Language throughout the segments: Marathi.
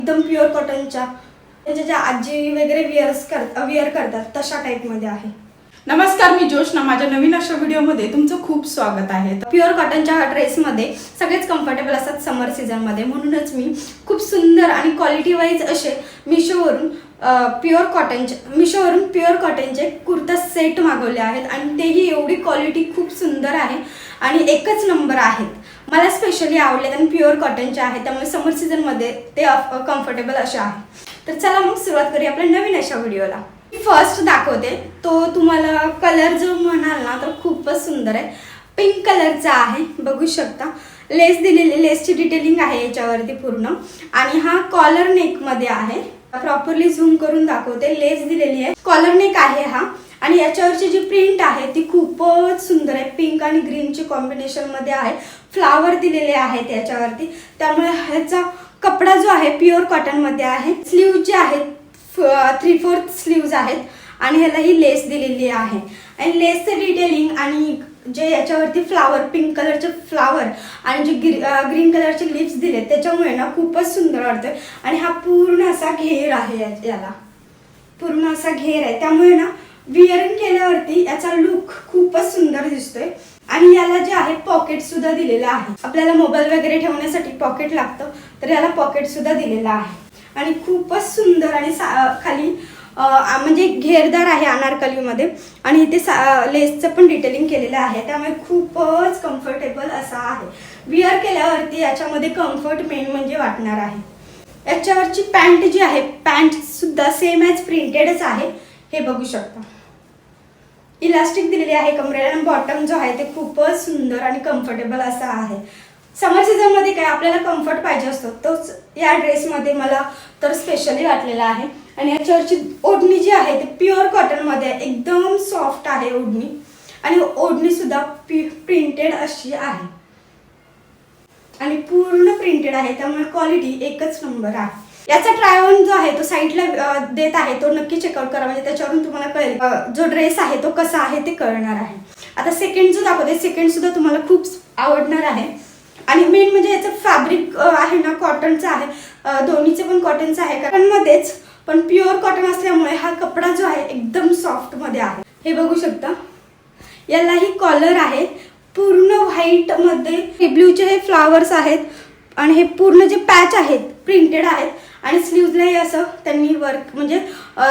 एकदम प्युअर कॉटनच्या, त्याच्या ज्या आजी वगैरे विअर करतात तशा टाइप मध्ये आहे। नमस्कार, मी जोशना। माझ्या नवीन अशा व्हिडिओमध्ये तुमचं खूप स्वागत आहे। प्युअर कॉटनच्या ड्रेसमध्ये सगळेच कम्फर्टेबल असतात समर सीझनमध्ये, म्हणूनच मी खूप सुंदर आणि क्वालिटी वाईज असे मिशोवरून प्युअर कॉटनचे कुर्ता सेट मागवले आहेत आणि तेही एवढी क्वालिटी खूप सुंदर आहे आणि एकच नंबर आहेत। मला स्पेशली आवडलेत आणि प्युअर कॉटनचे आहेत, त्यामुळे समर सीझनमध्ये ते कम्फर्टेबल असे आहे। तर चला मग सुरुवात करूया आपल्या नवीन अशा व्हिडिओला। फर्स्ट दाखवते तो तुम्हाला कलर जो म्हणाल ना तर खूपच सुंदर आहे, पिंक कलरचा आहे, बघू शकता। लेस दिलेली, लेसची डिटेलिंग आहे याच्यावरती पूर्ण आणि हा कॉलर नेक मध्ये आहे। प्रॉपरली झूम करून दाखवते, लेस दिलेली आहे, कॉलर नेक आहे हा आणि याच्यावरची जी प्रिंट आहे ती खूपच सुंदर आहे, पिंक आणि ग्रीनची कॉम्बिनेशन मध्ये आहे। फ्लावर दिलेले आहेत याच्यावरती, त्यामुळे ह्याचा कपडा जो आहे प्युअर कॉटन मध्ये आहे। स्लीव्ह जे आहेत 3/4 स्लीव्ज आहेत आणि ह्याला ही लेस दिलेली आहे आणि लेसचं डिटेलिंग आणि जे याच्यावरती फ्लावर, पिंक कलरचे फ्लावर आणि जे ग्रीन कलरचे लिप्स दिले त्याच्यामुळे ना खूपच सुंदर वाटतंय आणि हा पूर्ण असा घेर आहे, याला पूर्ण असा घेर आहे, त्यामुळे ना विअरिंग केल्यावरती याचा लुक खूपच सुंदर दिसतोय। आणि याला जे आहे पॉकेट सुद्धा दिलेलं आहे, आपल्याला मोबाईल वगैरे ठेवण्यासाठी पॉकेट लागतं तर याला पॉकेट सुद्धा दिलेलं आहे आणि खूपच सुंदर आणि खाली म्हणजे घेरदार आहे अनारकलीमध्ये आणि इथे लेसचं पण डिटेलिंग केलेलं आहे, त्यामुळे खूपच कम्फर्टेबल असा आहे। विअर केल्यावरती याच्यामध्ये कम्फर्ट मेन म्हणजे वाटणार आहे। याच्यावरची पॅन्ट जी आहे, पॅन्ट सुद्धा सेम ॲज प्रिंटेडच आहे, हे बघू शकता। इलास्टिक दिलेली आहे कमरेला आणि बॉटम जो आहे ते खूपच सुंदर आणि कम्फर्टेबल असा आहे। समर सीझन मध्ये काय आपल्याला कम्फर्ट पाहिजे असतो, तोच या ड्रेसमध्ये मला तर स्पेशली वाटलेला आहे। आणि याच्यावरची ओढणी जी आहे ती प्युअर कॉटन मध्ये एकदम सॉफ्ट आहे ओढणी आणि ओढणी सुद्धा प्रिंटेड अशी आहे आणि पूर्ण प्रिंटेड आहे, त्यामुळे क्वालिटी एकच नंबर आहे। याचा ट्राय ऑन जो आहे तो साईडला देत आहे, तो नक्की चेकआउट करा, म्हणजे त्याच्यावरून तुम्हाला कळेल जो ड्रेस आहे तो कसा आहे ते कळणार आहे। आता सेकंड जो दाखवते, सेकंड सुद्धा तुम्हाला खूप आवडणार आहे आणि मेन म्हणजे याचं फॅब्रिक आहे ना कॉटनचं आहे, दोन्हीचे पण कॉटनचं आहे कारण मध्येच, पण प्युअर कॉटन असल्यामुळे हा कपडा जो आहे एकदम सॉफ्ट मध्ये आहे, हे बघू शकता। यालाही कॉलर आहे पूर्ण व्हाईट मध्ये, ब्ल्यूचे हे फ्लावर्स आहेत आणि हे पूर्ण जे पॅच आहेत प्रिंटेड आहेत आणि स्लीव्हजलाही असं त्यांनी वर्क म्हणजे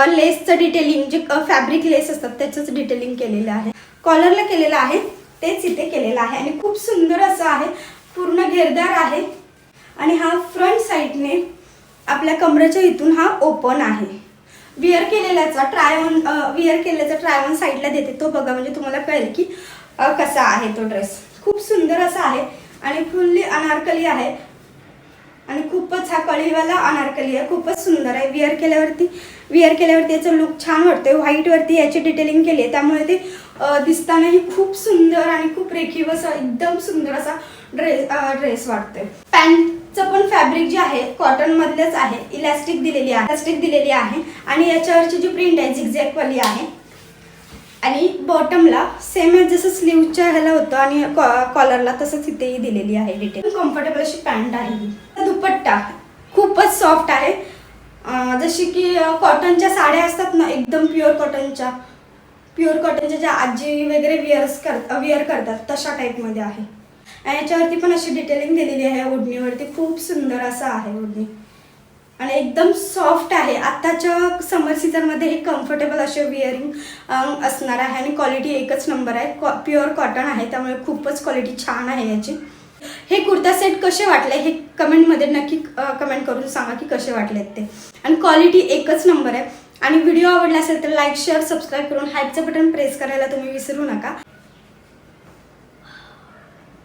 लेसचं डिटेलिंग, जे फॅब्रिक लेस असतात त्याचंच डिटेलिंग केलेलं आहे। कॉलरला केलेलं आहे तेच इथे केलेलं आहे आणि खूप सुंदर असं आहे, पूर्ण घेरदार आहे आणि हा फ्रंट साईडने आपल्या कमरेच्या इथून हा ओपन आहे। विअर केलेल्याचा ट्राय ऑन साईडला देते, तो बघा म्हणजे तुम्हाला कळेल की कसा आहे तो ड्रेस। खूप सुंदर असा आहे आणि फुल्ली अनारकली आहे आणि खूपच हा कळीवाला अनारकली आहे, खूपच सुंदर आहे। विअर केल्यावरती याचं लुक छान वाटतंय। व्हाईट वरती याची डिटेलिंग केली आहे, त्यामुळे ते दिसतानाही खूप सुंदर आणि खूप रेखीव असं एकदम सुंदर असा ड्रेस वाटतोय। पॅन्टचं पण फॅब्रिक जे आहे कॉटन मधलेच आहे, इलास्टिक दिलेली आहे आणि याच्यावरची जी प्रिंट आहे झिगझॅग वाली आहे आणि बॉटमला सेम एज जसं स्लीवच्या ह्याला होतं आणि कॉलरला तसंच इथेही दिलेली आहे डिटेल। कम्फर्टेबल अशी पॅन्ट आहे। दुपट्टा खूपच सॉफ्ट आहे, जशी की कॉटनच्या साड्या असतात ना एकदम प्युअर कॉटनच्या ज्या आजी वगैरे विअर करतात तशा टाइप मध्ये आहे आणि याच्यावरती पण अशी डिटेलिंग दिलेली आहे ओढणीवरती, खूप सुंदर असं आहे ओढणी आणि एकदम सॉफ्ट आहे। आताच्या समर सीझन मध्ये हे कम्फर्टेबल असे विअरिंग असणार आहे आणि क्वालिटी एकच नंबर आहे, प्युअर कॉटन आहे, त्यामुळे खूपच क्वालिटी छान आहे याची। हे कुर्ता सेट कसे वाटले हे कमेंटमध्ये नक्की कमेंट करून सांगा की कसे वाटलेत ते, आणि क्वालिटी एकच नंबर आहे। आणि व्हिडिओ आवडला असेल तर लाईक, शेअर, सबस्क्राईब करून हाईपचं बटन प्रेस करायला तुम्ही विसरू नका।